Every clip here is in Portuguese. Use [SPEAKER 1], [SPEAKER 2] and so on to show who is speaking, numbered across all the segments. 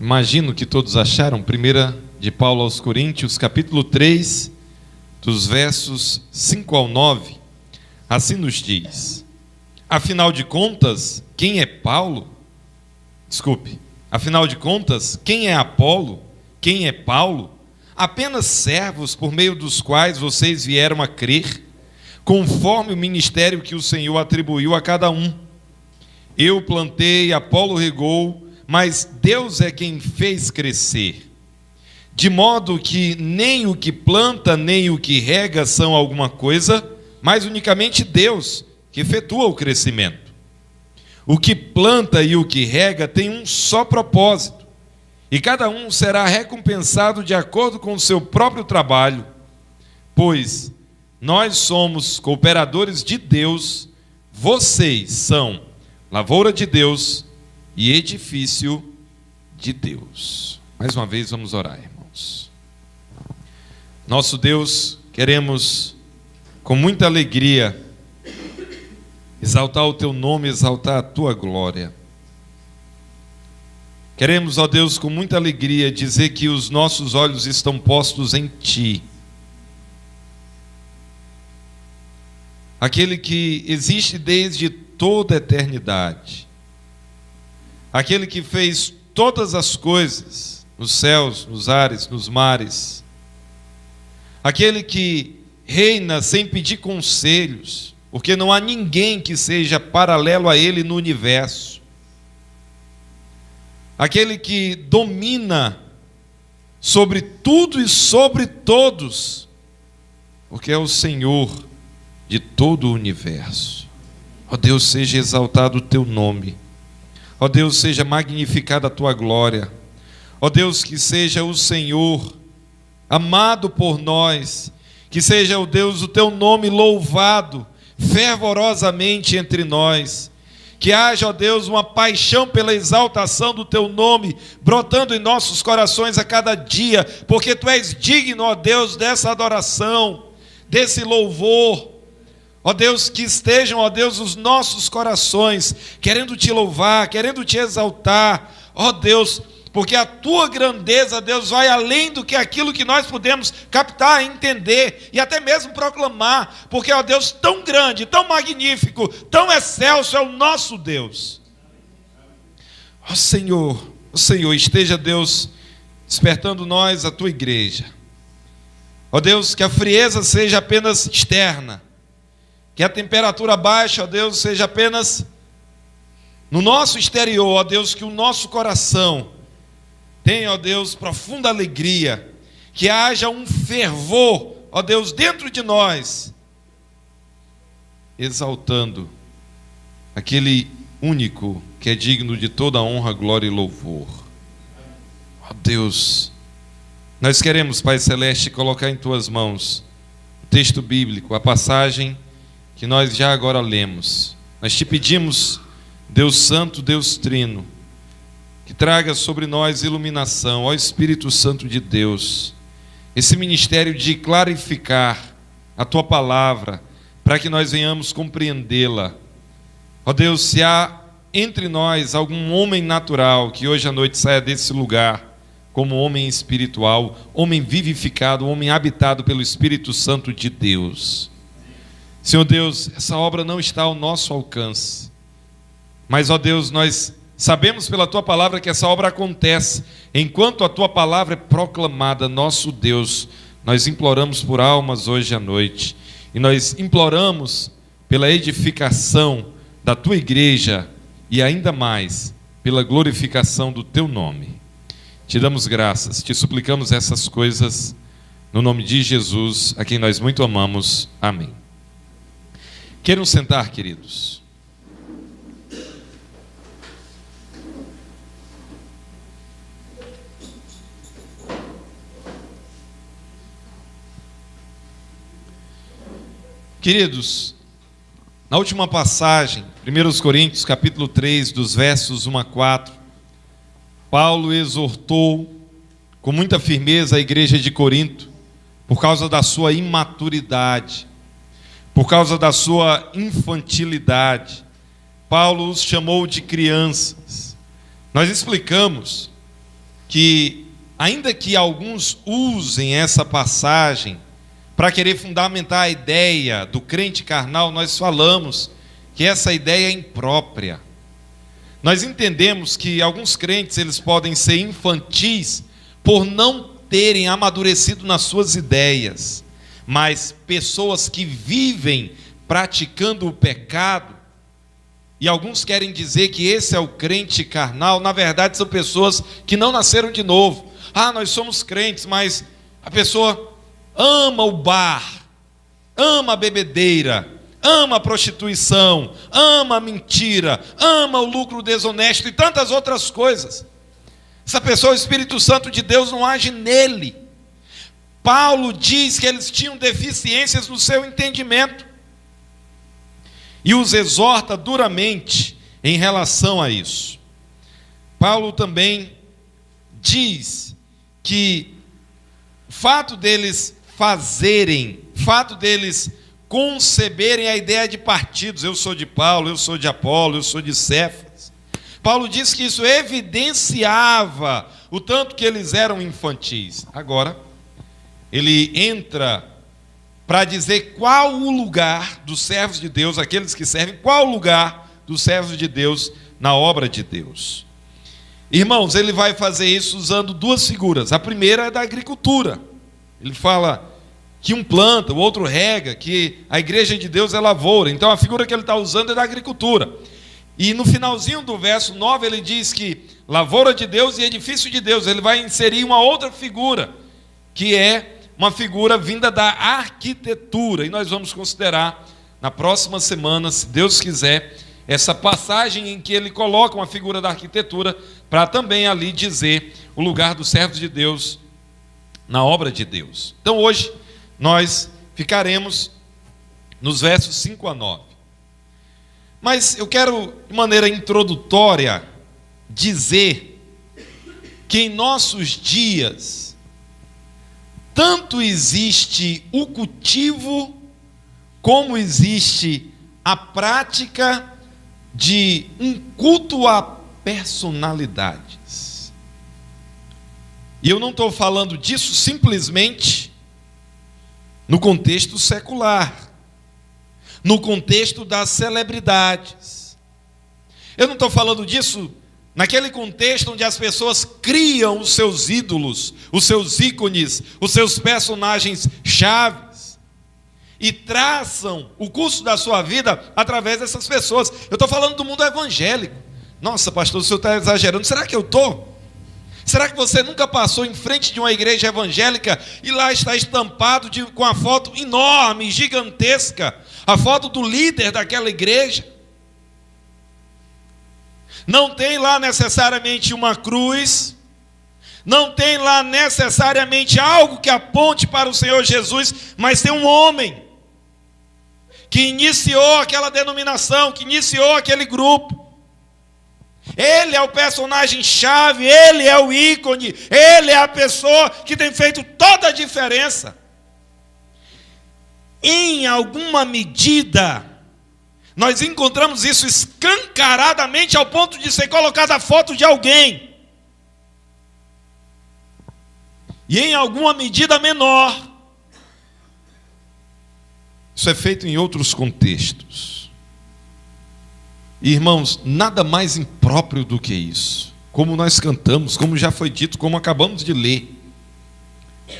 [SPEAKER 1] Imagino que todos acharam, 1 de Paulo aos Coríntios, capítulo 3, dos versos 5 ao 9, assim nos diz: afinal de contas, quem é Paulo? Afinal de contas, quem é Apolo? Quem é Paulo? Apenas servos por meio dos quais vocês vieram a crer, conforme o ministério que o Senhor atribuiu a cada um. Eu plantei, Apolo regou, mas Deus é quem fez crescer. De modo que nem o que planta, nem o que rega são alguma coisa, mas unicamente Deus que efetua o crescimento. O que planta e o que rega tem um só propósito, e cada um será recompensado de acordo com o seu próprio trabalho, pois nós somos cooperadores de Deus, vocês são lavoura de Deus e edifício de Deus. Mais uma vez vamos orar, irmãos. Nosso Deus, queremos com muita alegria exaltar o Teu nome, exaltar a Tua glória. Queremos, ó Deus, com muita alegria dizer que os nossos olhos estão postos em Ti, aquele que existe desde toda a eternidade, aquele que fez todas as coisas nos céus, nos ares, nos mares, aquele que reina sem pedir conselhos, porque não há ninguém que seja paralelo a Ele no universo, aquele que domina sobre tudo e sobre todos, porque é o Senhor de todo o universo. Ó Deus, seja exaltado o Teu nome. Ó Deus, seja magnificada a Tua glória. Ó Deus, que seja o Senhor amado por nós, que seja, ó Deus, o Teu nome louvado fervorosamente entre nós, que haja, ó Deus, uma paixão pela exaltação do Teu nome brotando em nossos corações a cada dia, porque Tu és digno, ó Deus, dessa adoração, desse louvor. Ó Deus, que estejam, ó Deus, os nossos corações querendo Te louvar, querendo Te exaltar, ó Deus, porque a Tua grandeza, Deus, vai além do que aquilo que nós podemos captar, entender e até mesmo proclamar, porque, ó Deus, tão grande, tão magnífico, tão excelso é o nosso Deus. Ó Senhor, esteja, Deus, despertando nós, a Tua igreja. Ó Deus, que a frieza seja apenas externa, que a temperatura baixa, ó Deus, seja apenas no nosso exterior, ó Deus, que o nosso coração tenha, ó Deus, profunda alegria, que haja um fervor, ó Deus, dentro de nós, exaltando aquele único que é digno de toda honra, glória e louvor. Ó Deus, nós queremos, Pai Celeste, colocar em Tuas mãos o texto bíblico, a passagem que nós já agora lemos. Nós Te pedimos, Deus Santo, Deus Trino, que traga sobre nós iluminação, ó Espírito Santo de Deus, esse ministério de clarificar a Tua palavra, para que nós venhamos compreendê-la. Ó Deus, se há entre nós algum homem natural que hoje à noite saia desse lugar como homem espiritual, homem vivificado, homem habitado pelo Espírito Santo de Deus. Senhor Deus, essa obra não está ao nosso alcance, mas, ó Deus, nós sabemos pela Tua palavra que essa obra acontece enquanto a Tua palavra é proclamada. Nosso Deus, nós imploramos por almas hoje à noite, e nós imploramos pela edificação da Tua igreja e ainda mais pela glorificação do Teu nome. Te damos graças, Te suplicamos essas coisas no nome de Jesus, a quem nós muito amamos. Amém. Queiram sentar, queridos. Queridos, na última passagem, 1 Coríntios, capítulo 3, dos versos 1 a 4, Paulo exortou com muita firmeza a igreja de Corinto, por causa da sua imaturidade, por causa da sua infantilidade. Paulo os chamou de crianças. Nós explicamos que, ainda que alguns usem essa passagem para querer fundamentar a ideia do crente carnal, nós falamos que essa ideia é imprópria. Nós entendemos que alguns crentes eles podem ser infantis por não terem amadurecido nas suas ideias, mas pessoas que vivem praticando o pecado, e alguns querem dizer que esse é o crente carnal, na verdade são pessoas que não nasceram de novo. Nós somos crentes, mas a pessoa ama o bar, ama a bebedeira, ama a prostituição, ama a mentira, ama o lucro desonesto e tantas outras coisas. Essa pessoa, o Espírito Santo de Deus não age nele. Paulo diz que eles tinham deficiências no seu entendimento e os exorta duramente em relação a isso. Paulo também diz que o fato deles conceberem a ideia de partidos, eu sou de Paulo, eu sou de Apolo, eu sou de Cefas. Paulo diz que isso evidenciava o tanto que eles eram infantis. Agora, ele entra para dizer qual o lugar dos servos de Deus, aqueles que servem, qual o lugar dos servos de Deus na obra de Deus. Irmãos, ele vai fazer isso usando duas figuras. A primeira é da agricultura. Ele fala que um planta, o outro rega, que a igreja de Deus é lavoura. Então a figura que ele está usando é da agricultura. E no finalzinho do verso 9 ele diz que lavoura de Deus e edifício de Deus. Ele vai inserir uma outra figura, que é uma figura vinda da arquitetura. E nós vamos considerar na próxima semana, se Deus quiser, essa passagem em que ele coloca uma figura da arquitetura para também ali dizer o lugar dos servos de Deus na obra de Deus. Então hoje nós ficaremos nos versos 5 a 9. Mas eu quero, de maneira introdutória, dizer que em nossos dias, tanto existe o cultivo, como existe a prática de um culto a personalidades. E eu não estou falando disso simplesmente no contexto secular, no contexto das celebridades. Eu não estou falando disso naquele contexto onde as pessoas criam os seus ídolos, os seus ícones, os seus personagens chaves e traçam o curso da sua vida através dessas pessoas. Eu estou falando do mundo evangélico. Nossa, pastor, o senhor está exagerando. Será que eu estou? Será que você nunca passou em frente de uma igreja evangélica e lá está estampado com a foto enorme, gigantesca, a foto do líder daquela igreja? Não tem lá necessariamente uma cruz, não tem lá necessariamente algo que aponte para o Senhor Jesus, mas tem um homem que iniciou aquela denominação, que iniciou aquele grupo. Ele é o personagem chave, ele é o ícone, ele é a pessoa que tem feito toda a diferença. Em alguma medida, nós encontramos isso escancaradamente ao ponto de ser colocada a foto de alguém. E em alguma medida menor, isso é feito em outros contextos. Irmãos, nada mais impróprio do que isso. Como nós cantamos, como já foi dito, como acabamos de ler.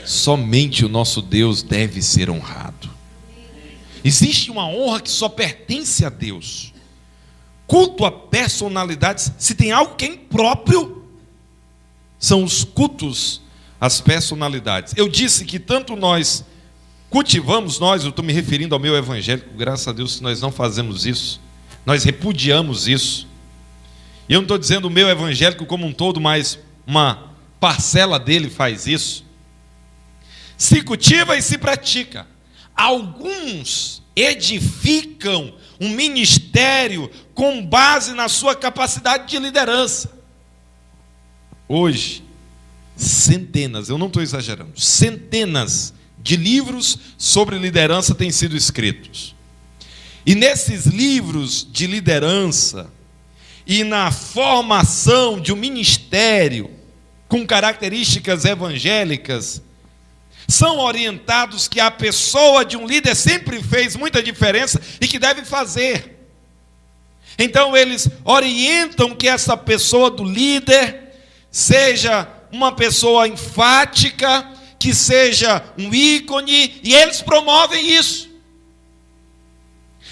[SPEAKER 1] Somente o nosso Deus deve ser honrado. Existe uma honra que só pertence a Deus. Culto a personalidades, se tem algo que é impróprio, são os cultos às personalidades. Eu disse que tanto nós cultivamos, eu estou me referindo ao meu evangélico, graças a Deus que nós não fazemos isso. Nós repudiamos isso. E eu não estou dizendo o meu evangélico como um todo, mas uma parcela dele faz isso. Se cultiva e se pratica. Alguns edificam um ministério com base na sua capacidade de liderança. Hoje, centenas, eu não estou exagerando, centenas de livros sobre liderança têm sido escritos. E nesses livros de liderança e na formação de um ministério com características evangélicas, são orientados que a pessoa de um líder sempre fez muita diferença e que deve fazer. Então eles orientam que essa pessoa do líder seja uma pessoa enfática, que seja um ícone, e eles promovem isso.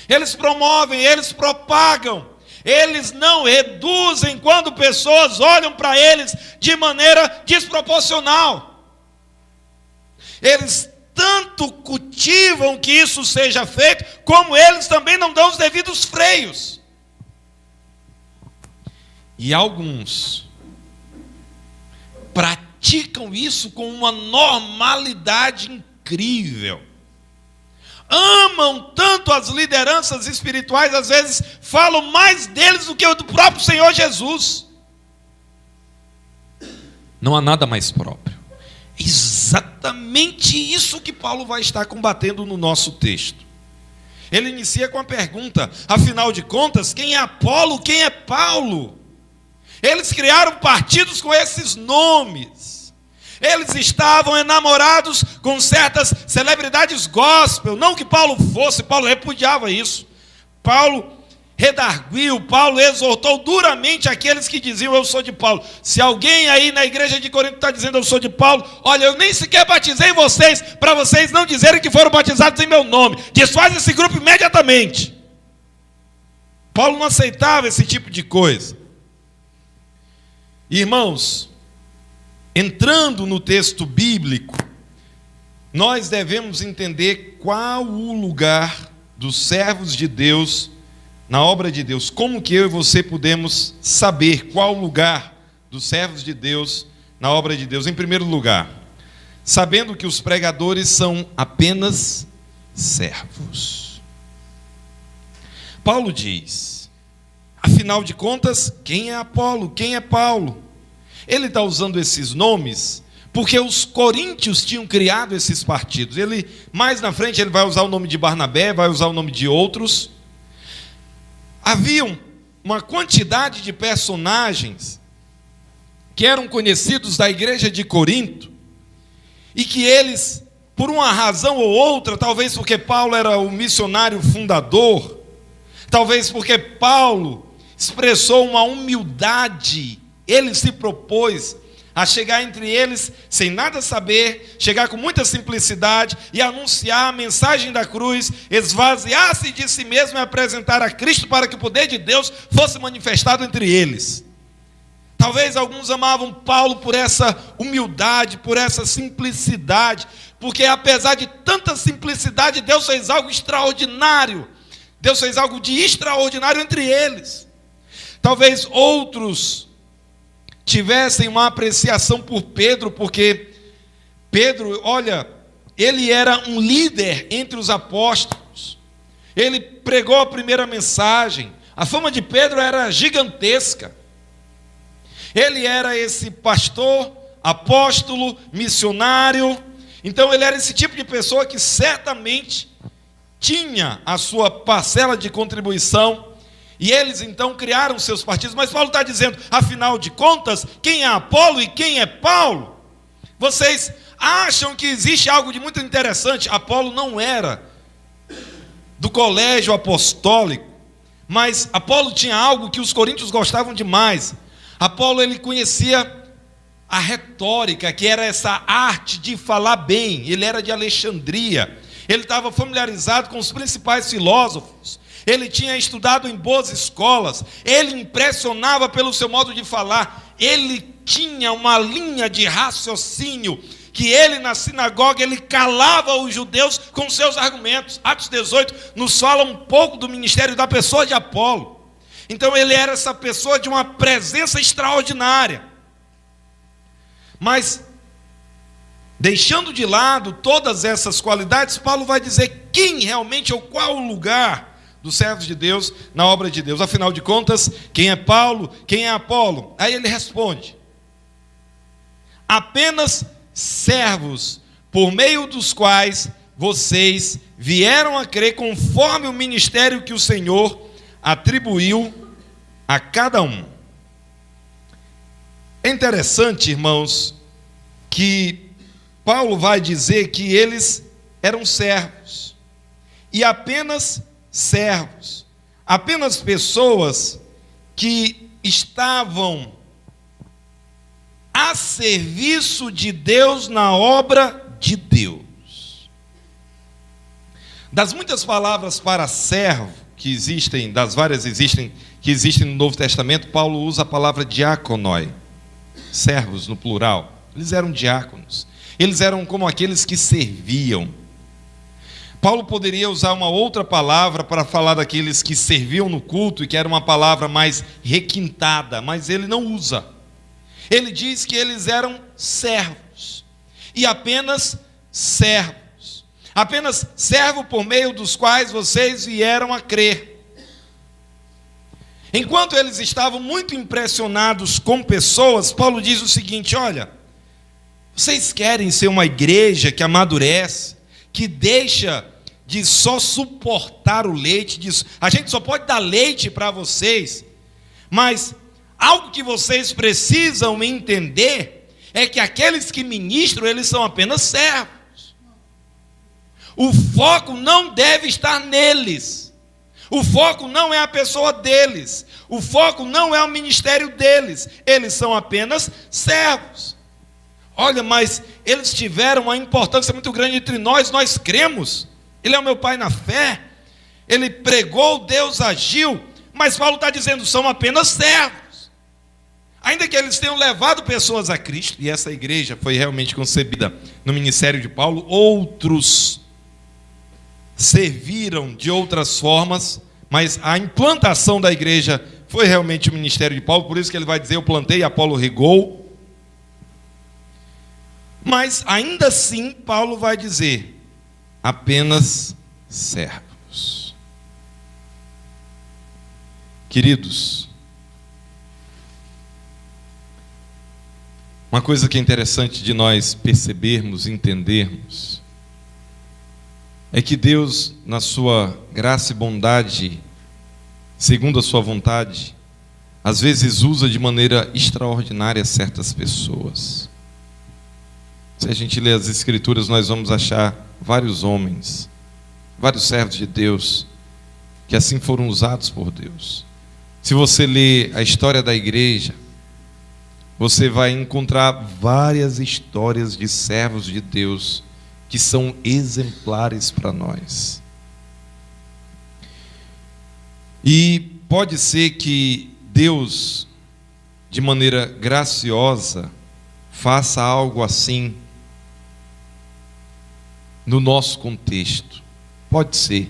[SPEAKER 1] Eles promovem, eles propagam, eles não reduzem quando pessoas olham para eles de maneira desproporcional. Eles tanto cultivam que isso seja feito, como eles também não dão os devidos freios. E alguns praticam isso com uma normalidade incrível. Amam tanto as lideranças espirituais, às vezes falam mais deles do que o do próprio Senhor Jesus. Não há nada mais próprio. Exatamente isso que Paulo vai estar combatendo no nosso texto. Ele inicia com a pergunta: afinal de contas, quem é Apolo, quem é Paulo? Eles criaram partidos com esses nomes. Eles estavam enamorados com certas celebridades gospel. Não que Paulo fosse, Paulo repudiava isso. Paulo redarguiu, Paulo exortou duramente aqueles que diziam: eu sou de Paulo. Se alguém aí na igreja de Corinto está dizendo eu sou de Paulo, olha, eu nem sequer batizei vocês, para vocês não dizerem que foram batizados em meu nome. Desfaz esse grupo imediatamente. Paulo não aceitava esse tipo de coisa. Irmãos, entrando no texto bíblico, nós devemos entender qual o lugar dos servos de Deus na obra de Deus. Como que eu e você podemos saber qual o lugar dos servos de Deus na obra de Deus? Em primeiro lugar, sabendo que os pregadores são apenas servos. Paulo diz: afinal de contas, quem é Apolo? Quem é Paulo? Ele está usando esses nomes porque os coríntios tinham criado esses partidos. Ele, mais na frente, ele vai usar o nome de Barnabé, vai usar o nome de outros. Havia uma quantidade de personagens que eram conhecidos da igreja de Corinto e que eles, por uma razão ou outra, talvez porque Paulo era o missionário fundador, talvez porque Paulo expressou uma humildade, ele se propôs a chegar entre eles sem nada saber, chegar com muita simplicidade e anunciar a mensagem da cruz, esvaziar-se de si mesmo e apresentar a Cristo para que o poder de Deus fosse manifestado entre eles. Talvez alguns amavam Paulo por essa humildade, por essa simplicidade, porque apesar de tanta simplicidade, Deus fez algo extraordinário. Deus fez algo de extraordinário entre eles. Talvez outros tivessem uma apreciação por Pedro, porque Pedro, olha, ele era um líder entre os apóstolos. Ele pregou a primeira mensagem. A fama de Pedro era gigantesca. Ele era esse pastor, apóstolo, missionário. Então ele era esse tipo de pessoa que certamente tinha a sua parcela de contribuição. E eles então criaram seus partidos. Mas Paulo está dizendo, afinal de contas, quem é Apolo e quem é Paulo? Vocês acham que existe algo de muito interessante? Apolo não era do colégio apostólico, mas Apolo tinha algo que os coríntios gostavam demais. Apolo, ele conhecia a retórica, que era essa arte de falar bem. Ele era de Alexandria. Ele estava familiarizado com os principais filósofos. Ele tinha estudado em boas escolas. Ele impressionava pelo seu modo de falar. Ele tinha uma linha de raciocínio que ele, na sinagoga, ele calava os judeus com seus argumentos. Atos 18 nos fala um pouco do ministério da pessoa de Apolo. Então ele era essa pessoa de uma presença extraordinária. Mas, deixando de lado todas essas qualidades, Paulo vai dizer quem realmente ou qual o lugar dos servos de Deus na obra de Deus. Afinal de contas, quem é Paulo, quem é Apolo? Aí ele responde: apenas servos, por meio dos quais vocês vieram a crer conforme o ministério que o Senhor atribuiu a cada um. É interessante, irmãos, que Paulo vai dizer que eles eram servos, e apenas servos, apenas pessoas que estavam a serviço de Deus na obra de Deus. Das muitas palavras para servo que existem, das várias que existem no Novo Testamento, Paulo usa a palavra diakonoi, servos no plural. Eles eram diáconos, eles eram como aqueles que serviam. Paulo poderia usar uma outra palavra para falar daqueles que serviam no culto, e que era uma palavra mais requintada, mas ele não usa. Ele diz que eles eram servos, e apenas servos, apenas servo por meio dos quais vocês vieram a crer. Enquanto eles estavam muito impressionados com pessoas, Paulo diz o seguinte: olha, vocês querem ser uma igreja que amadurece, que deixa de só suportar o leite, diz, a gente só pode dar leite para vocês, mas algo que vocês precisam entender é que aqueles que ministram, eles são apenas servos. O foco não deve estar neles. O foco não é a pessoa deles. O foco não é o ministério deles. Eles são apenas servos. Olha, mas eles tiveram uma importância muito grande entre nós. Nós cremos. Ele é o meu pai na fé. Ele pregou, Deus agiu. Mas Paulo está dizendo, são apenas servos. Ainda que eles tenham levado pessoas a Cristo, e essa igreja foi realmente concebida no ministério de Paulo, outros serviram de outras formas, mas a implantação da igreja foi realmente o ministério de Paulo. Por isso que ele vai dizer, eu plantei, Apolo regou. Mas ainda assim, Paulo vai dizer, apenas servos. Queridos, uma coisa que é interessante de nós percebermos, entendermos, é que Deus, na sua graça e bondade, segundo a sua vontade, às vezes usa de maneira extraordinária certas pessoas. Se a gente ler as Escrituras, nós vamos achar vários homens, vários servos de Deus, que assim foram usados por Deus. Se você ler a história da igreja, você vai encontrar várias histórias de servos de Deus que são exemplares para nós. E pode ser que Deus, de maneira graciosa, faça algo assim no nosso contexto. Pode ser.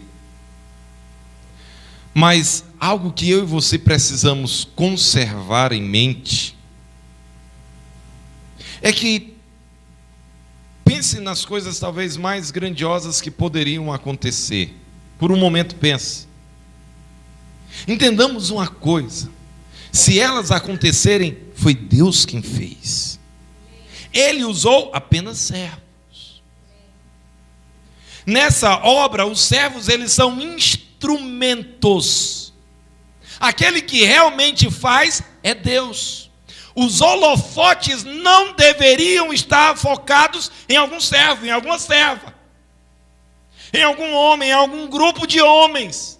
[SPEAKER 1] Mas algo que eu e você precisamos conservar em mente é que pense nas coisas talvez mais grandiosas que poderiam acontecer. Por um momento pense. Entendamos uma coisa: se elas acontecerem, foi Deus quem fez. Ele usou apenas servos. Nessa obra, os servos, eles são instrumentos. Aquele que realmente faz é Deus. Os holofotes não deveriam estar focados em algum servo, em alguma serva, em algum homem, em algum grupo de homens.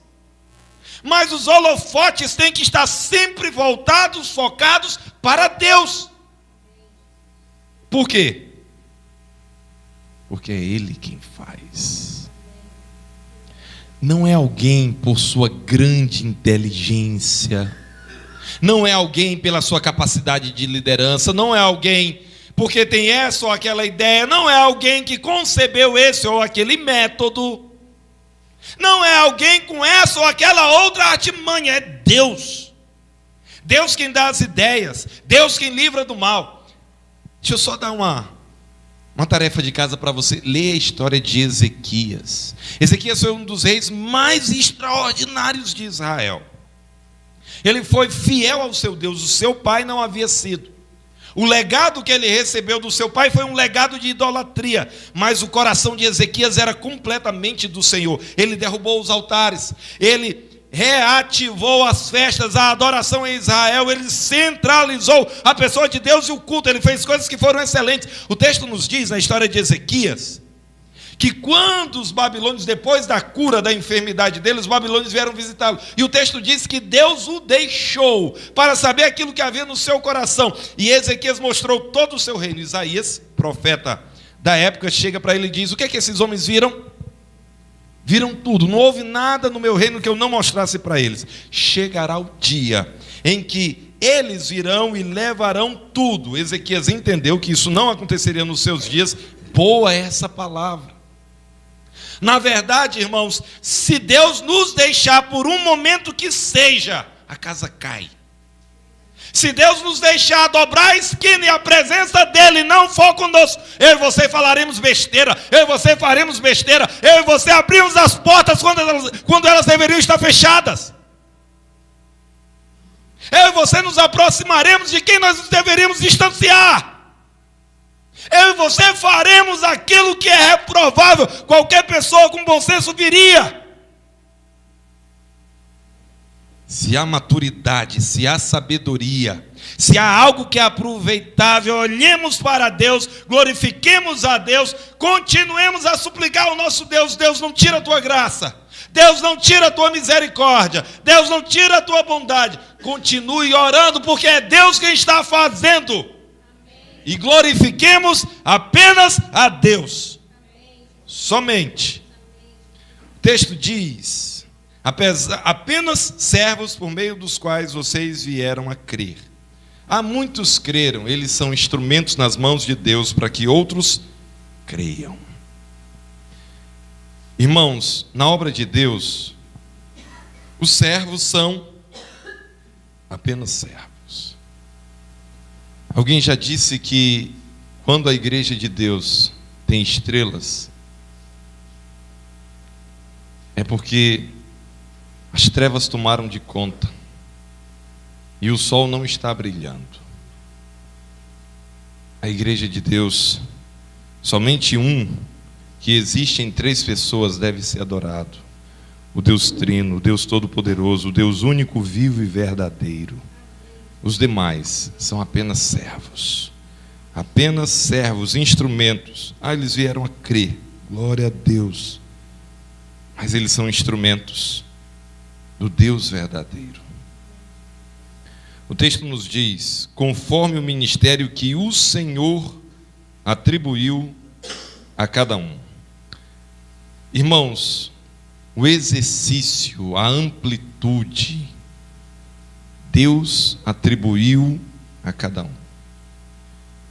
[SPEAKER 1] Mas os holofotes têm que estar sempre voltados, focados para Deus. Por quê? Porque é Ele quem faz. Não é alguém por sua grande inteligência, não é alguém pela sua capacidade de liderança, não é alguém porque tem essa ou aquela ideia, não é alguém que concebeu esse ou aquele método, não é alguém com essa ou aquela outra artimanha, é Deus. Deus quem dá as ideias, Deus quem livra do mal. Deixa eu só dar uma tarefa de casa para você. Lê a história de Ezequias. Ezequias foi um dos reis mais extraordinários de Israel. Ele foi fiel ao seu Deus, o seu pai não havia sido. O legado que ele recebeu do seu pai foi um legado de idolatria, mas o coração de Ezequias era completamente do Senhor. Ele derrubou os altares, ele reativou as festas, a adoração em Israel, ele centralizou a pessoa de Deus e o culto, ele fez coisas que foram excelentes. O texto nos diz, na história de Ezequias, que quando os babilônios, depois da cura da enfermidade dele, os babilônios vieram visitá-lo, e o texto diz que Deus o deixou para saber aquilo que havia no seu coração, e Ezequias mostrou todo o seu reino. Isaías, profeta da época, chega para ele e diz: o que é que esses homens viram? Viram tudo, não houve nada no meu reino que eu não mostrasse para eles. Chegará o dia em que eles virão e levarão tudo. Ezequias entendeu que isso não aconteceria nos seus dias. Boa essa palavra. Na verdade, irmãos, se Deus nos deixar por um momento que seja, a casa cai. Se Deus nos deixar dobrar a esquina e a presença dele não for conosco, eu e você falaremos besteira, eu e você faremos besteira, eu e você abrimos as portas quando elas deveriam estar fechadas. Eu e você nos aproximaremos de quem nós deveríamos distanciar. Eu e você faremos aquilo que é reprovável. Qualquer pessoa com bom senso viria. Se há maturidade, se há sabedoria, se há algo que é aproveitável, olhemos para Deus, glorifiquemos a Deus, continuemos a suplicar ao nosso Deus. Deus não tira a tua graça, Deus não tira a tua misericórdia, Deus não tira a tua bondade. Continue orando, porque é Deus quem está fazendo. E glorifiquemos apenas a Deus. Somente. O texto diz: apenas servos por meio dos quais vocês vieram a crer. Há muitos creram, eles são instrumentos nas mãos de Deus para que outros creiam. Irmãos, na obra de Deus, os servos são apenas servos. Alguém já disse que quando a igreja de Deus tem estrelas, é porque as trevas tomaram de conta e o sol não está brilhando. A igreja de Deus, somente um que existe em 3 pessoas deve ser adorado: o Deus Trino, o Deus Todo-Poderoso, o Deus único, vivo e verdadeiro. Os demais são apenas servos, instrumentos. Eles vieram a crer, glória a Deus, mas eles são instrumentos do Deus verdadeiro. O texto nos diz: conforme o ministério que o Senhor atribuiu a cada um. Irmãos, o exercício, a amplitude, Deus atribuiu a cada um.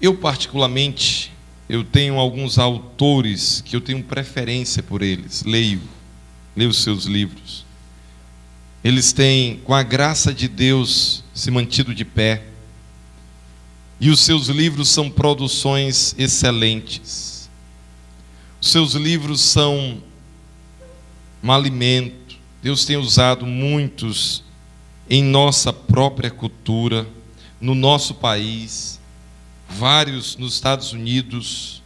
[SPEAKER 1] Eu particularmente, eu tenho alguns autores que eu tenho preferência por eles. Leio os seus livros. Eles têm, com a graça de Deus, se mantido de pé. E os seus livros são produções excelentes. Os seus livros são um alimento. Deus tem usado muitos em nossa própria cultura, no nosso país, vários nos Estados Unidos.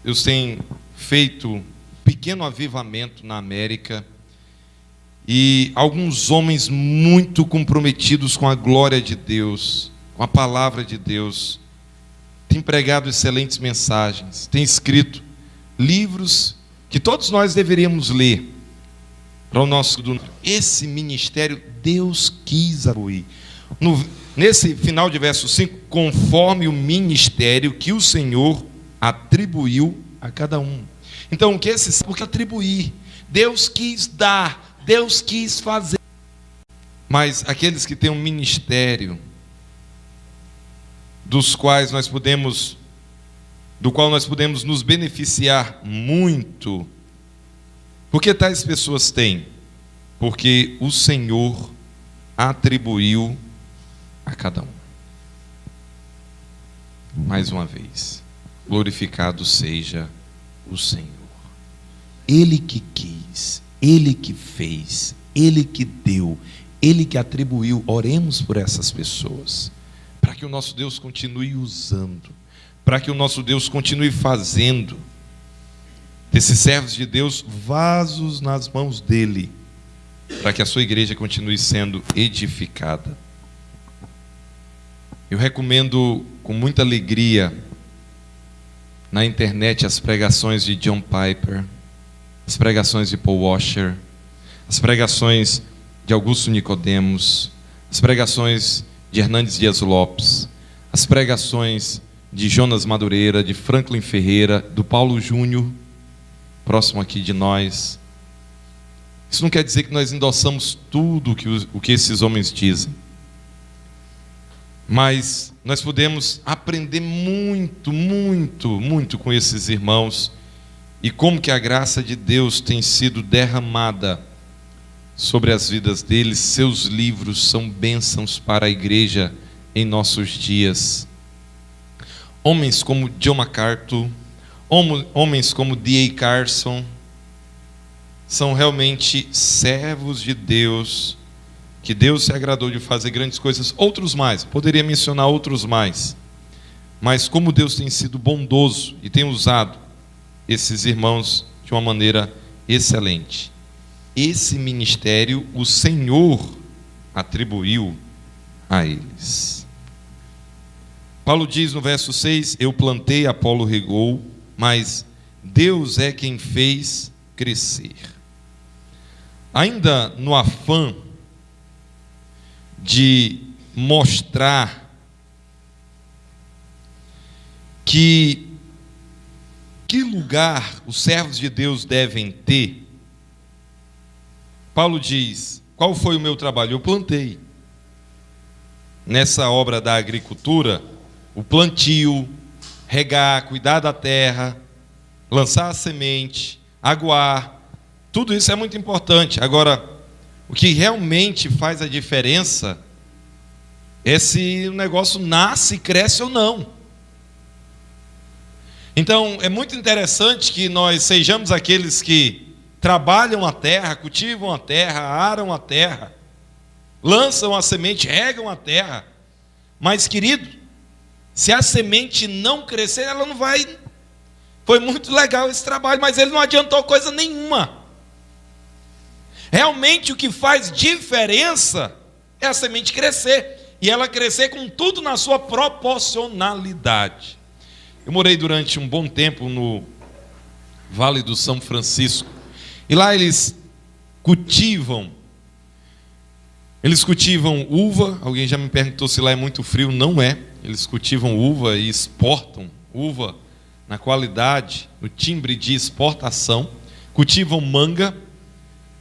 [SPEAKER 1] Deus tem feito um pequeno avivamento na América, e alguns homens muito comprometidos com a glória de Deus, com a palavra de Deus, têm pregado excelentes mensagens, têm escrito livros que todos nós deveríamos ler para o nosso. Esse ministério Deus quis atribuir. Nesse final de verso 5, conforme o ministério que o Senhor atribuiu a cada um. Então, o que esse porque atribuir? Deus quis dar, Deus quis fazer. Mas aqueles que têm um ministério, do qual nós podemos nos beneficiar muito. Por que tais pessoas têm? Porque o Senhor atribuiu a cada um. Mais uma vez, glorificado seja o Senhor. Ele que quis, Ele que fez, Ele que deu, Ele que atribuiu. Oremos por essas pessoas, para que o nosso Deus continue usando, para que o nosso Deus continue fazendo desses servos de Deus vasos nas mãos dEle, para que a sua igreja continue sendo edificada. Eu recomendo com muita alegria na internet as pregações de John Piper, as pregações de Paul Washer, as pregações de Augusto Nicodemos, as pregações de Hernandes Dias Lopes, as pregações de Jonas Madureira, de Franklin Ferreira, do Paulo Júnior, próximo aqui de nós. Isso não quer dizer que nós endossamos tudo o que esses homens dizem, mas nós podemos aprender muito, muito, muito com esses irmãos e como que a graça de Deus tem sido derramada sobre as vidas deles. Seus livros são bênçãos para a igreja em nossos dias. Homens como John MacArthur, homens como D.A. Carson, são realmente servos de Deus, que Deus se agradou de fazer grandes coisas. Outros mais, poderia mencionar outros mais, mas como Deus tem sido bondoso e tem usado esses irmãos de uma maneira excelente. Esse ministério o Senhor atribuiu a eles. Paulo diz no verso 6: eu plantei, Apolo regou, mas Deus é quem fez crescer. Ainda no afã de mostrar que lugar os servos de Deus devem ter, Paulo diz: qual foi o meu trabalho? Eu plantei. Nessa obra da agricultura, o plantio, regar, cuidar da terra, lançar a semente, aguar, tudo isso é muito importante. Agora, o que realmente faz a diferença é se o negócio nasce, cresce ou não. Então, é muito interessante que nós sejamos aqueles que trabalham a terra, cultivam a terra, aram a terra, lançam a semente, regam a terra. Mas, querido, se a semente não crescer, ela não vai. Foi muito legal esse trabalho, mas ele não adiantou coisa nenhuma. Realmente o que faz diferença é a semente crescer, e ela crescer com tudo na sua proporcionalidade. Eu morei durante um bom tempo no Vale do São Francisco, e lá eles cultivam uva. Alguém já me perguntou se lá é muito frio. Não é. Eles cultivam uva e exportam uva na qualidade, no timbre de exportação. Cultivam manga.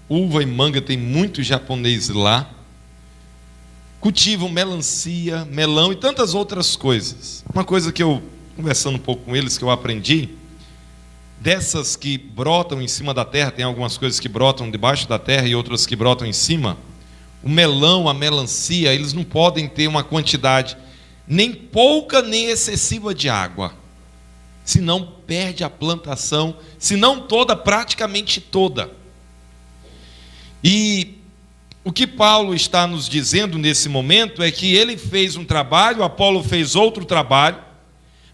[SPEAKER 1] Uva e manga tem muito japonês lá. Cultivam melancia, melão e tantas outras coisas. Uma coisa que eu, conversando um pouco com eles, que eu aprendi, dessas que brotam em cima da terra, tem algumas coisas que brotam debaixo da terra e outras que brotam em cima. O melão, a melancia, eles não podem ter uma quantidade nem pouca nem excessiva de água, senão perde a plantação, se não toda, praticamente toda. E o que Paulo está nos dizendo nesse momento é que ele fez um trabalho, Apolo fez outro trabalho,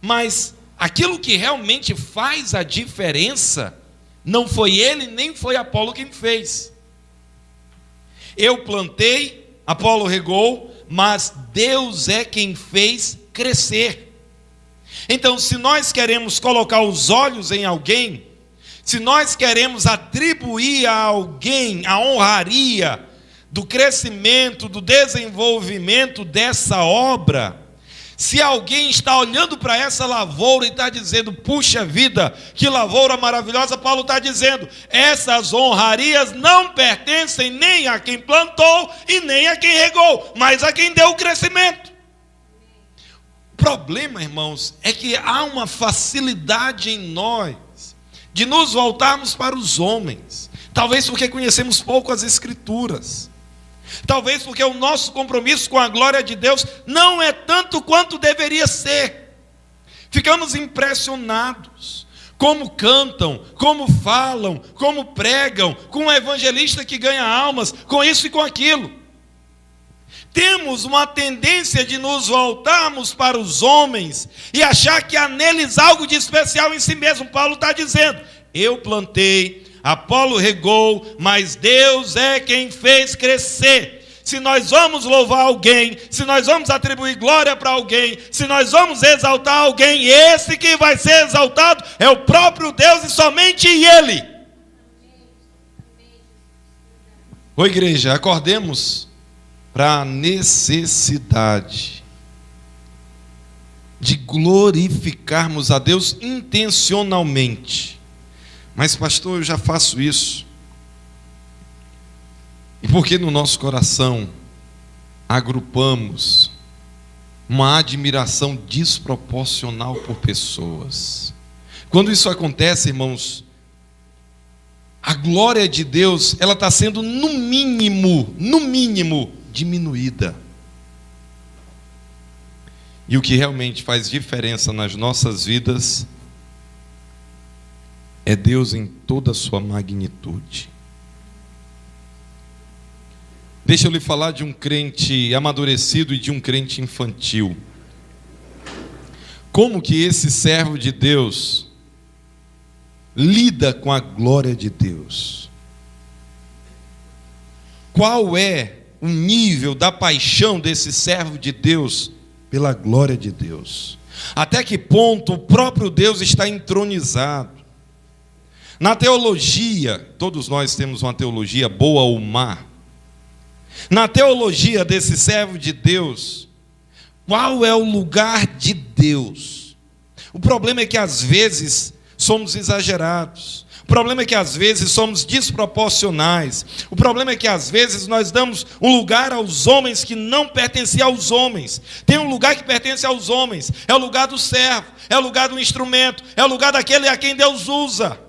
[SPEAKER 1] mas aquilo que realmente faz a diferença não foi ele nem foi Apolo quem fez. Eu plantei, Apolo regou, mas Deus é quem fez crescer. Então, se nós queremos colocar os olhos em alguém, se nós queremos atribuir a alguém a honraria do crescimento, do desenvolvimento dessa obra, se alguém está olhando para essa lavoura e está dizendo: puxa vida, que lavoura maravilhosa, Paulo está dizendo: essas honrarias não pertencem nem a quem plantou e nem a quem regou, mas a quem deu o crescimento. O problema, irmãos, é que há uma facilidade em nós de nos voltarmos para os homens, talvez porque conhecemos pouco as Escrituras, talvez porque o nosso compromisso com a glória de Deus não é tanto quanto deveria ser. Ficamos impressionados como cantam, como falam, como pregam, com um evangelista que ganha almas, com isso e com aquilo. Temos uma tendência de nos voltarmos para os homens e achar que há neles algo de especial em si mesmo. Paulo está dizendo: eu plantei, Apolo regou, mas Deus é quem fez crescer. Se nós vamos louvar alguém, se nós vamos atribuir glória para alguém, se nós vamos exaltar alguém, esse que vai ser exaltado é o próprio Deus e somente Ele. Ô igreja, acordemos para a necessidade de glorificarmos a Deus intencionalmente. Mas pastor, eu já faço isso. E porque no nosso coração agrupamos uma admiração desproporcional por pessoas. Quando isso acontece, irmãos, a glória de Deus, ela está sendo no mínimo, diminuída. E o que realmente faz diferença nas nossas vidas é Deus em toda a sua magnitude. Deixa eu lhe falar de um crente amadurecido e de um crente infantil. Como que esse servo de Deus lida com a glória de Deus? Qual é o nível da paixão desse servo de Deus pela glória de Deus? Até que ponto o próprio Deus está entronizado? Na teologia, todos nós temos uma teologia boa ou má. Na teologia desse servo de Deus, qual é o lugar de Deus? O problema é que às vezes somos exagerados. O problema é que às vezes somos desproporcionais. O problema é que às vezes nós damos um lugar aos homens que não pertence aos homens. Tem um lugar que pertence aos homens. É o lugar do servo, é o lugar do instrumento, é o lugar daquele a quem Deus usa.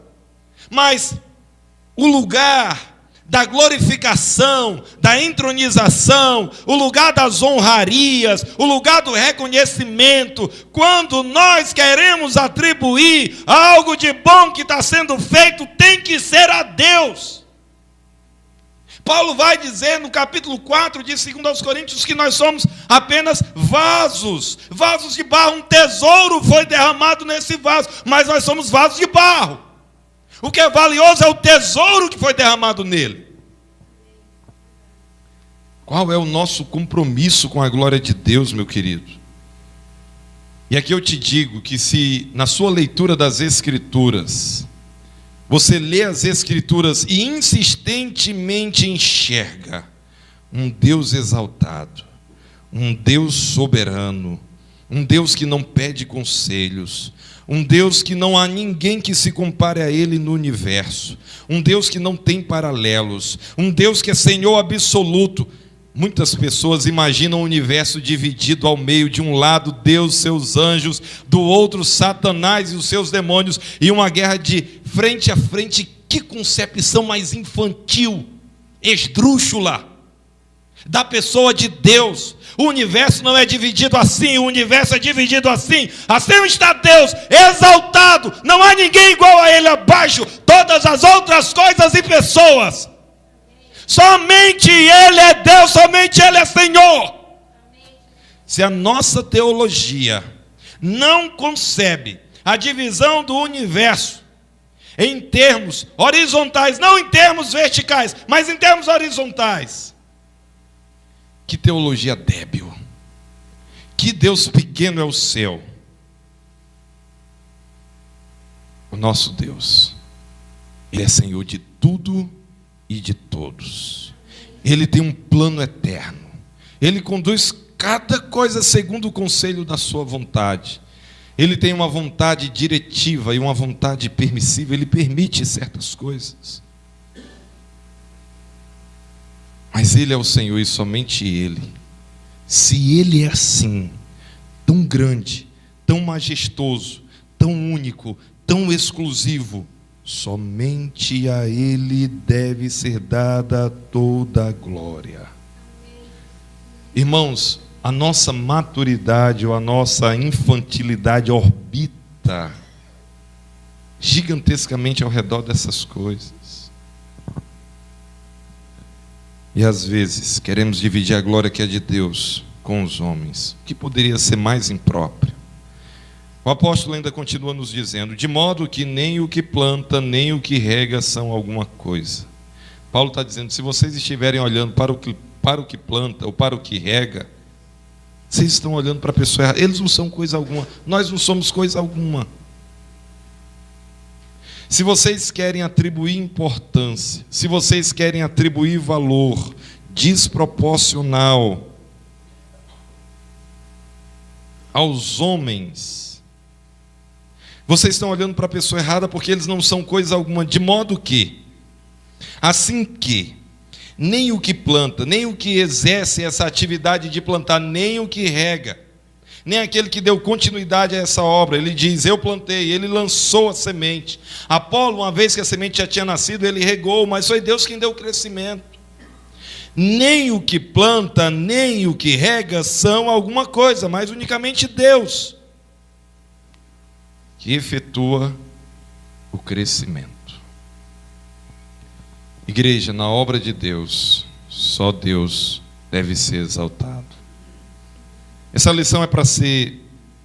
[SPEAKER 1] Mas o lugar da glorificação, da entronização, o lugar das honrarias, o lugar do reconhecimento, quando nós queremos atribuir algo de bom que está sendo feito, tem que ser a Deus. Paulo vai dizer no capítulo 4 de 2 aos Coríntios que nós somos apenas vasos de barro. Um tesouro foi derramado nesse vaso, mas nós somos vasos de barro. O que é valioso é o tesouro que foi derramado nele. Qual é o nosso compromisso com a glória de Deus, meu querido? E aqui eu te digo que se na sua leitura das Escrituras, você lê as Escrituras e insistentemente enxerga um Deus exaltado, um Deus soberano, um Deus que não pede conselhos, um Deus que não há ninguém que se compare a Ele no universo, um Deus que não tem paralelos, um Deus que é Senhor absoluto. Muitas pessoas imaginam o universo dividido ao meio, de um lado Deus, seus anjos, do outro Satanás e os seus demônios, e uma guerra de frente a frente. Que concepção mais infantil, esdrúxula da pessoa de Deus. O universo não é dividido assim, o universo é dividido assim. Assim está Deus exaltado, não há ninguém igual a Ele abaixo, todas as outras coisas e pessoas. Somente Ele é Deus, somente Ele é Senhor. Se a nossa teologia não concebe a divisão do universo em termos horizontais, não em termos verticais, mas em termos horizontais, que teologia débil, que Deus pequeno é o céu. O nosso Deus, Ele é Senhor de tudo e de todos. Ele tem um plano eterno. Ele conduz cada coisa segundo o conselho da sua vontade. Ele tem uma vontade diretiva e uma vontade permissiva. Ele permite certas coisas. Mas Ele é o Senhor e somente Ele. Se Ele é assim, tão grande, tão majestoso, tão único, tão exclusivo, somente a Ele deve ser dada toda a glória. Irmãos, a nossa maturidade ou a nossa infantilidade orbita gigantescamente ao redor dessas coisas. E às vezes queremos dividir a glória que é de Deus com os homens, que poderia ser mais impróprio. O apóstolo ainda continua nos dizendo: de modo que nem o que planta, nem o que rega são alguma coisa. Paulo está dizendo: se vocês estiverem olhando para o que planta ou para o que rega, vocês estão olhando para a pessoa errada. Eles não são coisa alguma, nós não somos coisa alguma. Se vocês querem atribuir importância, se vocês querem atribuir valor desproporcional aos homens, vocês estão olhando para a pessoa errada, porque eles não são coisa alguma, de modo que, assim que, nem o que planta, nem o que exerce essa atividade de plantar, nem o que rega, nem aquele que deu continuidade a essa obra, ele diz: eu plantei, ele lançou a semente. Apolo, uma vez que a semente já tinha nascido, ele regou, mas foi Deus quem deu o crescimento. Nem o que planta, nem o que rega são alguma coisa, mas unicamente Deus que efetua o crescimento. Igreja, na obra de Deus, só Deus deve ser exaltado. Essa lição é para ser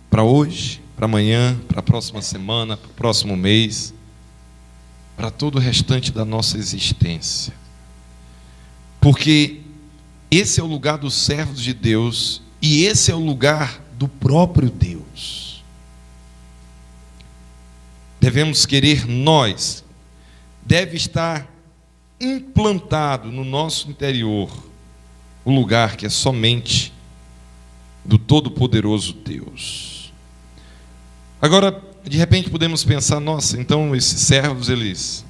[SPEAKER 1] para hoje, para amanhã, para a próxima semana, para o próximo mês, para todo o restante da nossa existência. Porque esse é o lugar dos servos de Deus e esse é o lugar do próprio Deus. Devemos querer nós, deve estar implantado no nosso interior o lugar que é somente do Todo-Poderoso Deus. Agora, de repente podemos pensar: nossa, então esses servos, eles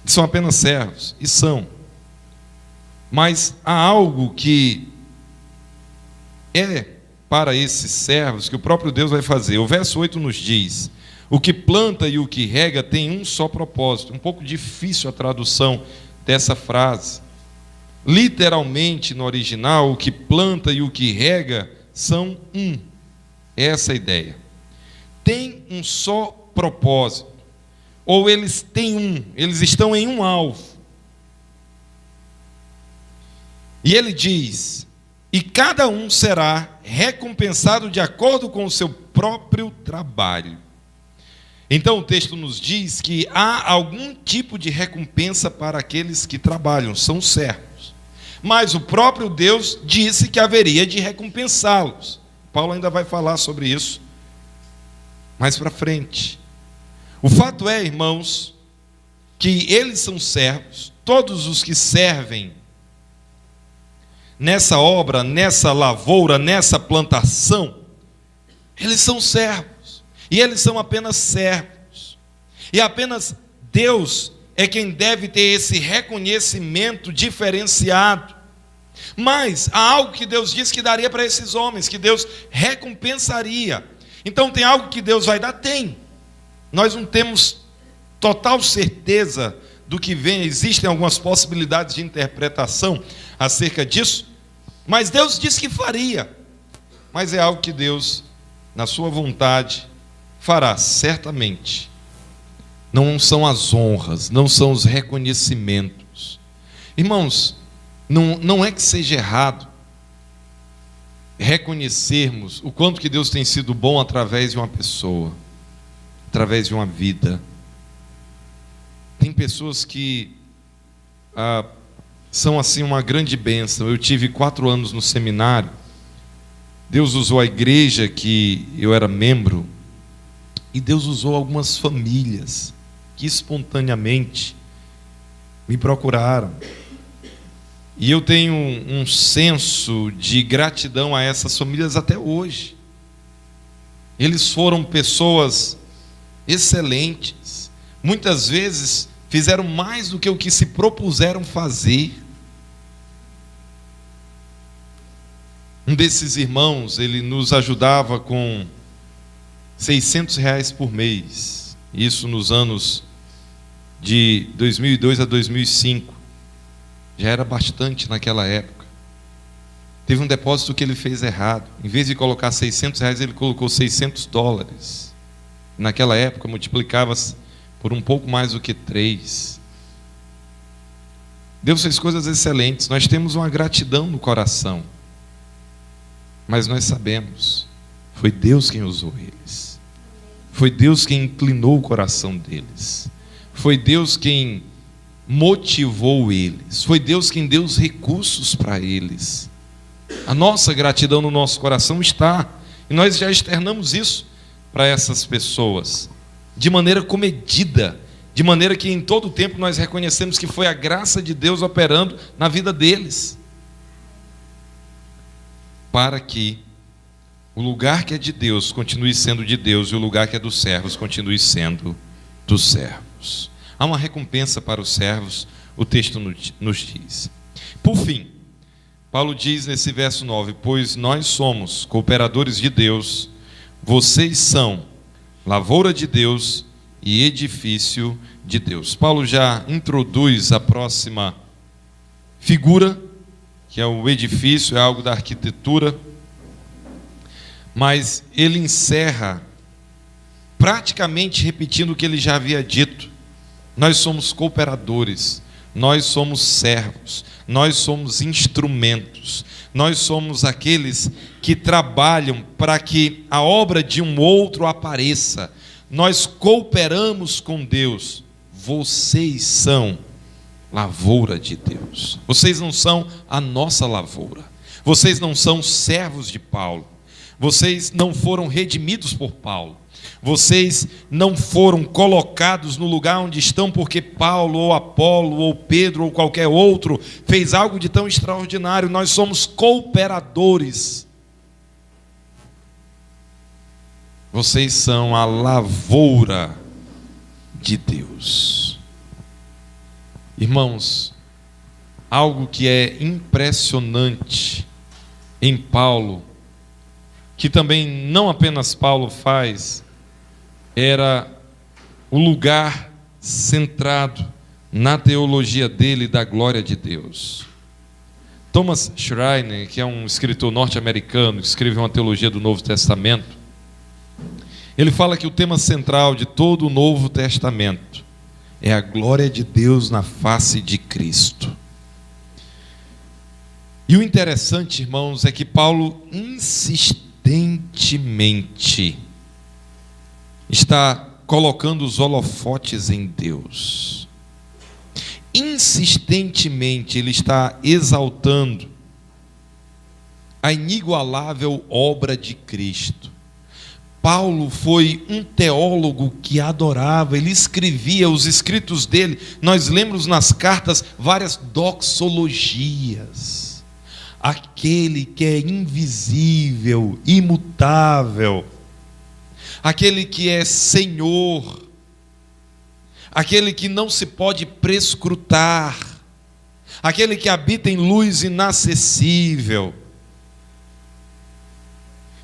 [SPEAKER 1] são apenas servos, e são. Mas há algo que é para esses servos que o próprio Deus vai fazer. O verso 8 nos diz: o que planta e o que rega tem um só propósito. Um pouco difícil a tradução dessa frase. Literalmente, no original, o que planta e o que rega são um. Essa é a ideia. Tem um só propósito. Ou eles têm eles estão em um alvo. E ele diz: e cada um será recompensado de acordo com o seu próprio trabalho. Então o texto nos diz que há algum tipo de recompensa para aqueles que trabalham, são servos. Mas o próprio Deus disse que haveria de recompensá-los. Paulo ainda vai falar sobre isso mais para frente. O fato é, irmãos, que eles são servos, todos os que servem nessa obra, nessa lavoura, nessa plantação, eles são servos, e eles são apenas servos, e apenas Deus é quem deve ter esse reconhecimento diferenciado. Mas há algo que Deus disse que daria para esses homens, que Deus recompensaria. Então tem algo que Deus vai dar? Tem. Nós não temos total certeza do que vem, existem algumas possibilidades de interpretação acerca disso, mas Deus disse que faria. Mas é algo que Deus, na sua vontade, fará certamente. Não são as honras, não são os reconhecimentos. Irmãos, não é que seja errado reconhecermos o quanto que Deus tem sido bom através de uma pessoa, através de uma vida. Tem pessoas que são assim uma grande bênção. Eu tive 4 anos no seminário. Deus usou a igreja que eu era membro, e Deus usou algumas famílias que espontaneamente me procuraram. E eu tenho um senso de gratidão a essas famílias até hoje. Eles foram pessoas excelentes. Muitas vezes fizeram mais do que o que se propuseram fazer. Um desses irmãos, ele nos ajudava com R$600 por mês. Isso nos anos de 2002 a 2005. Já era bastante naquela época. Teve um depósito que ele fez errado. Em vez de colocar R$600, ele colocou $600. Naquela época multiplicava-se por um pouco mais do que 3. Deus fez coisas excelentes. Nós temos uma gratidão no coração. Mas nós sabemos, Foi Deus quem usou eles. Foi Deus quem inclinou o coração deles. Foi Deus quem motivou eles. Foi Deus quem deu os recursos para eles. A nossa gratidão no nosso coração está, e nós já externamos isso para essas pessoas, de maneira comedida, de maneira que em todo o tempo nós reconhecemos que foi a graça de Deus operando na vida deles, para que o lugar que é de Deus continue sendo de Deus, e o lugar que é dos servos continue sendo dos servos. Há uma recompensa para os servos, o texto nos diz. Por fim, Paulo diz nesse verso 9: pois nós somos cooperadores de Deus, vocês são lavoura de Deus e edifício de Deus. Paulo já introduz a próxima figura, que é o edifício, é algo da arquitetura, mas ele encerra praticamente repetindo o que ele já havia dito. Nós somos cooperadores, nós somos servos, nós somos instrumentos, nós somos aqueles que trabalham para que a obra de um outro apareça. Nós cooperamos com Deus. Vocês são lavoura de Deus. Vocês não são a nossa lavoura. Vocês não são servos de Paulo. Vocês não foram redimidos por Paulo. Vocês não foram colocados no lugar onde estão porque Paulo, ou Apolo, ou Pedro, ou qualquer outro fez algo de tão extraordinário. Nós somos cooperadores. Vocês são a lavoura de Deus. Irmãos, algo que é impressionante em Paulo, que também não apenas Paulo faz, era o lugar centrado na teologia dele da glória de Deus. Thomas Schreiner, que é um escritor norte-americano, que escreve uma teologia do Novo Testamento, ele fala que o tema central de todo o Novo Testamento é a glória de Deus na face de Cristo. E o interessante, irmãos, é que Paulo insistentemente está colocando os holofotes em Deus. Insistentemente ele está exaltando a inigualável obra de Cristo. Paulo foi um teólogo que adorava, ele escrevia os escritos dele, nós lemos nas cartas várias doxologias. Aquele que é invisível, imutável, aquele que é Senhor, aquele que não se pode prescrutar, aquele que habita em luz inacessível.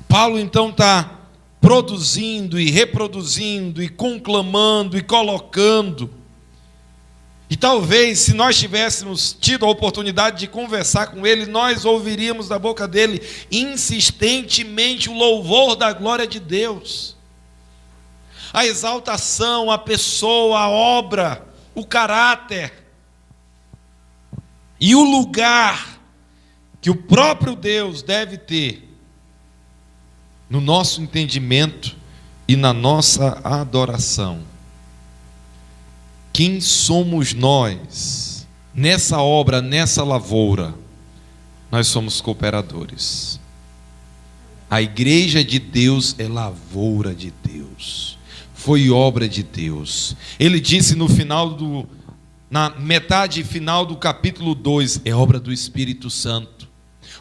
[SPEAKER 1] Paulo então está produzindo e reproduzindo e conclamando e colocando. E talvez, se nós tivéssemos tido a oportunidade de conversar com ele, nós ouviríamos da boca dele insistentemente o louvor da glória de Deus, a exaltação, a pessoa, a obra, o caráter e o lugar que o próprio Deus deve ter no nosso entendimento e na nossa adoração. Quem somos nós nessa obra, nessa lavoura? Nós somos cooperadores. A igreja de Deus é lavoura de Deus, foi obra de Deus. Ele disse na metade final do capítulo 2, é obra do Espírito Santo.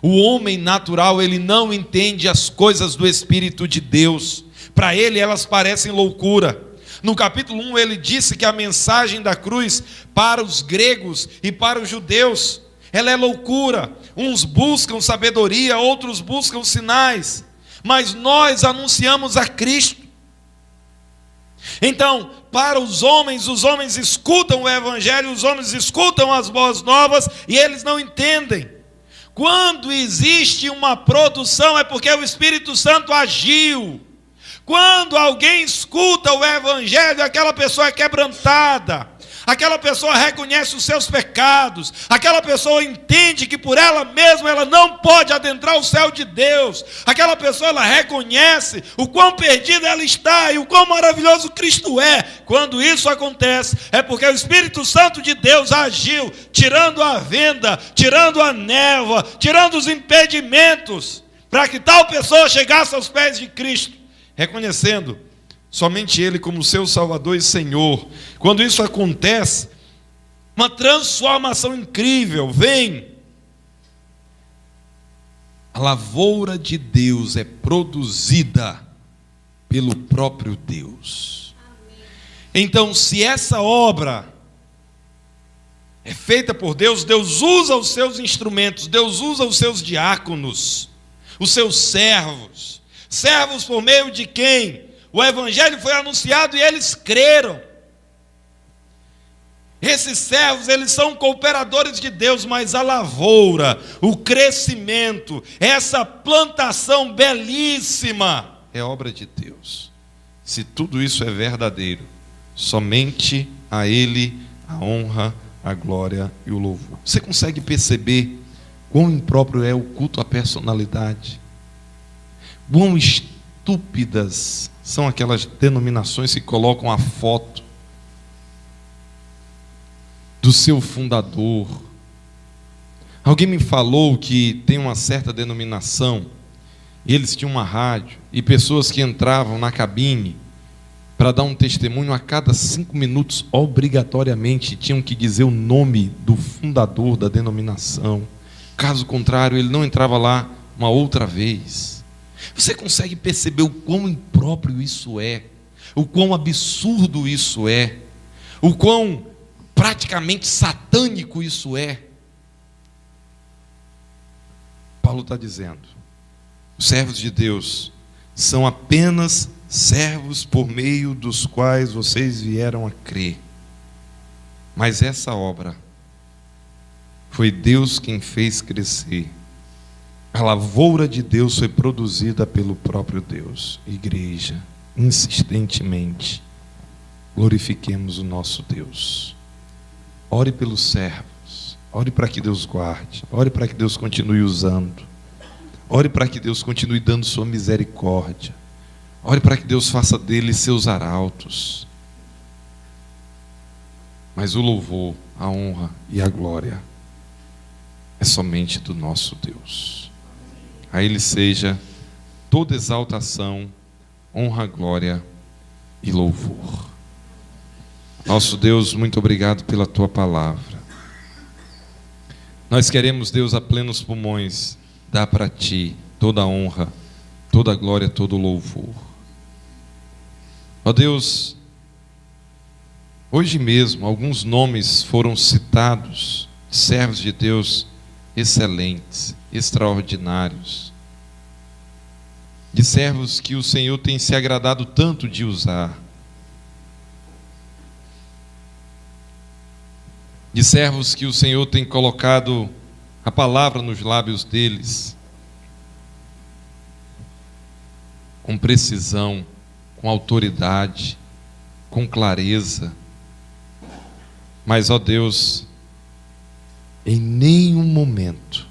[SPEAKER 1] O homem natural, ele não entende as coisas do Espírito de Deus. Para ele elas parecem loucura. No capítulo 1 ele disse que a mensagem da cruz para os gregos e para os judeus, ela é loucura. Uns buscam sabedoria, outros buscam sinais, mas nós anunciamos a Cristo. Então, para os homens escutam o Evangelho, os homens escutam as boas novas e eles não entendem. Quando existe uma produção é porque o Espírito Santo agiu. Quando alguém escuta o Evangelho, aquela pessoa é quebrantada, aquela pessoa reconhece os seus pecados, aquela pessoa entende que por ela mesma ela não pode adentrar o céu de Deus, aquela pessoa ela reconhece o quão perdida ela está e o quão maravilhoso Cristo é. Quando isso acontece, é porque o Espírito Santo de Deus agiu, tirando a venda, tirando a névoa, tirando os impedimentos, para que tal pessoa chegasse aos pés de Cristo, reconhecendo somente Ele como seu Salvador e Senhor. Quando isso acontece, uma transformação incrível vem. A lavoura de Deus é produzida pelo próprio Deus. Então, se essa obra é feita por Deus, Deus usa os seus instrumentos, Deus usa os seus diáconos, os seus servos. Servos por meio de quem o evangelho foi anunciado e eles creram. Esses servos, eles são cooperadores de Deus, mas a lavoura, o crescimento, essa plantação belíssima é obra de Deus. Se tudo isso é verdadeiro, somente a Ele a honra, a glória e o louvor. Você consegue perceber quão impróprio é o culto à personalidade? Quão estúpidas são aquelas denominações que colocam a foto do seu fundador. Alguém me falou que tem uma certa denominação, e eles tinham uma rádio, e pessoas que entravam na cabine para dar um testemunho a cada 5 minutos, obrigatoriamente tinham que dizer o nome do fundador da denominação. Caso contrário, ele não entrava lá uma outra vez. Você consegue perceber o quão impróprio isso é, o quão absurdo isso é, o quão praticamente satânico isso é? Paulo está dizendo: os servos de Deus são apenas servos por meio dos quais vocês vieram a crer, mas essa obra foi Deus quem fez crescer. A lavoura de Deus foi produzida pelo próprio Deus. Igreja, insistentemente, glorifiquemos o nosso Deus. Ore pelos servos, ore para que Deus guarde, ore para que Deus continue usando, ore para que Deus continue dando sua misericórdia, ore para que Deus faça deles seus arautos. Mas o louvor, a honra e a glória é somente do nosso Deus. A Ele seja toda exaltação, honra, glória e louvor. Nosso Deus, muito obrigado pela Tua palavra. Nós queremos, Deus, a plenos pulmões, dar para Ti toda a honra, toda a glória, todo o louvor. Ó Deus, hoje mesmo alguns nomes foram citados, servos de Deus excelentes, extraordinários, de servos que o Senhor tem se agradado tanto de usar, de servos que o Senhor tem colocado a palavra nos lábios deles, com precisão, com autoridade, com clareza. Mas, ó Deus, em nenhum momento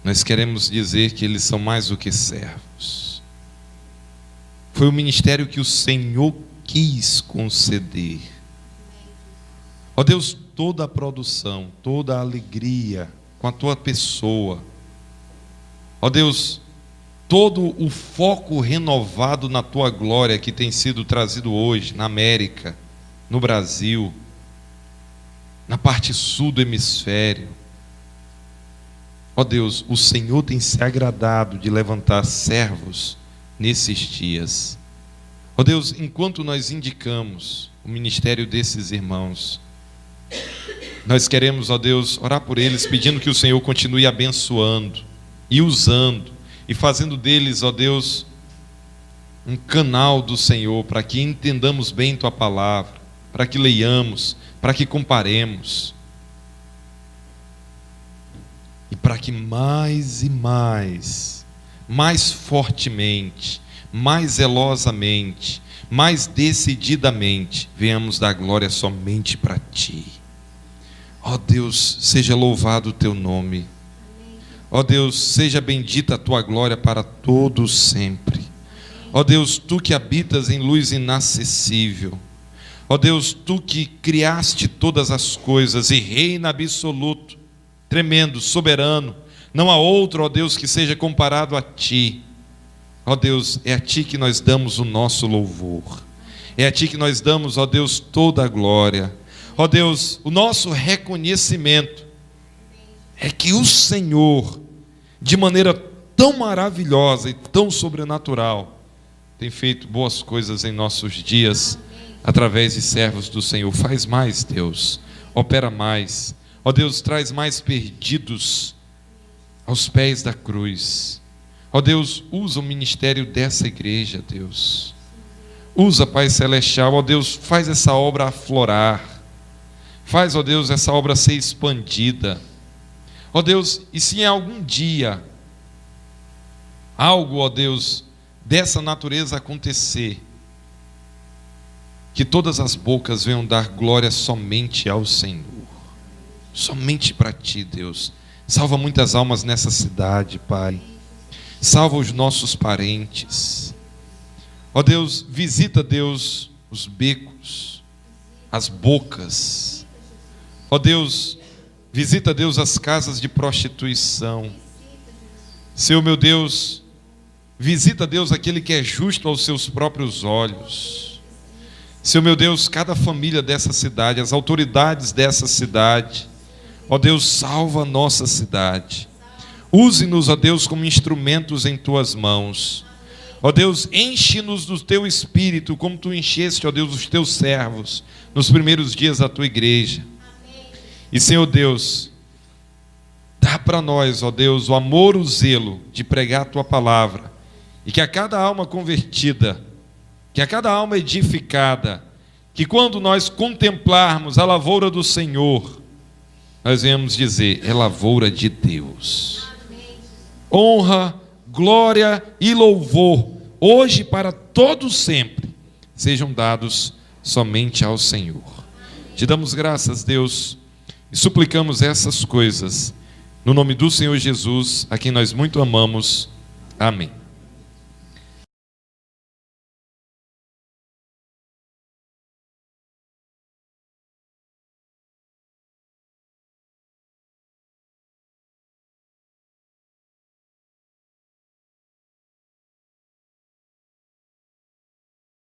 [SPEAKER 1] nós queremos dizer que eles são mais do que servos. Foi o ministério que o Senhor quis conceder. Ó Deus, toda a produção, toda a alegria com a Tua pessoa. Ó Deus, todo o foco renovado na Tua glória que tem sido trazido hoje na América, no Brasil, na parte sul do hemisfério. Ó Deus, o Senhor tem se agradado de levantar servos nesses dias. Ó Deus, enquanto nós indicamos o ministério desses irmãos, nós queremos, ó Deus, orar por eles, pedindo que o Senhor continue abençoando e usando e fazendo deles, ó Deus, um canal do Senhor, para que entendamos bem Tua palavra, para que leiamos, para que comparemos, e para que mais e mais fortemente, mais zelosamente, mais decididamente venhamos dar glória somente para Ti. Ó Deus, seja louvado o Teu nome. Ó Deus, seja bendita a Tua glória para todos sempre. Ó Deus, Tu que habitas em luz inacessível. Ó Deus, Tu que criaste todas as coisas e reina absoluto, tremendo, soberano. Não há outro, ó Deus, que seja comparado a Ti. Ó Deus, é a Ti que nós damos o nosso louvor. É a Ti que nós damos, ó Deus, toda a glória. Ó Deus, o nosso reconhecimento é que o Senhor, de maneira tão maravilhosa e tão sobrenatural, tem feito boas coisas em nossos dias, através de servos do Senhor. Faz mais, Deus, opera mais. Ó Deus, traz mais perdidos aos pés da cruz. Ó Deus, usa o ministério dessa igreja, Deus. Usa, Pai Celestial, ó Deus, faz essa obra aflorar. Faz, ó Deus, essa obra ser expandida. Ó Deus, e se em algum dia algo, ó Deus, dessa natureza acontecer, que todas as bocas venham dar glória somente ao Senhor. Somente para Ti, Deus. Salva muitas almas nessa cidade, Pai. Salva os nossos parentes. Ó Deus, visita, Deus, os becos, as bocas. Ó Deus, visita, Deus, as casas de prostituição. Senhor meu Deus, visita, Deus, aquele que é justo aos seus próprios olhos. Senhor meu Deus, cada família dessa cidade, as autoridades dessa cidade. Ó Deus, salva a nossa cidade. Use-nos, ó Deus, como instrumentos em Tuas mãos. Ó Deus, enche-nos do Teu Espírito, como Tu encheste, ó Deus, os Teus servos nos primeiros dias da Tua igreja. E Senhor Deus, dá para nós, ó Deus, o amor, o zelo de pregar a Tua palavra. E que a cada alma convertida, que a cada alma edificada, que quando nós contemplarmos a lavoura do Senhor, nós venhamos dizer, é lavoura de Deus. Honra, glória e louvor, hoje para todos sempre, sejam dados somente ao Senhor. Te damos graças, Deus, e suplicamos essas coisas, no nome do Senhor Jesus, a quem nós muito amamos. Amém.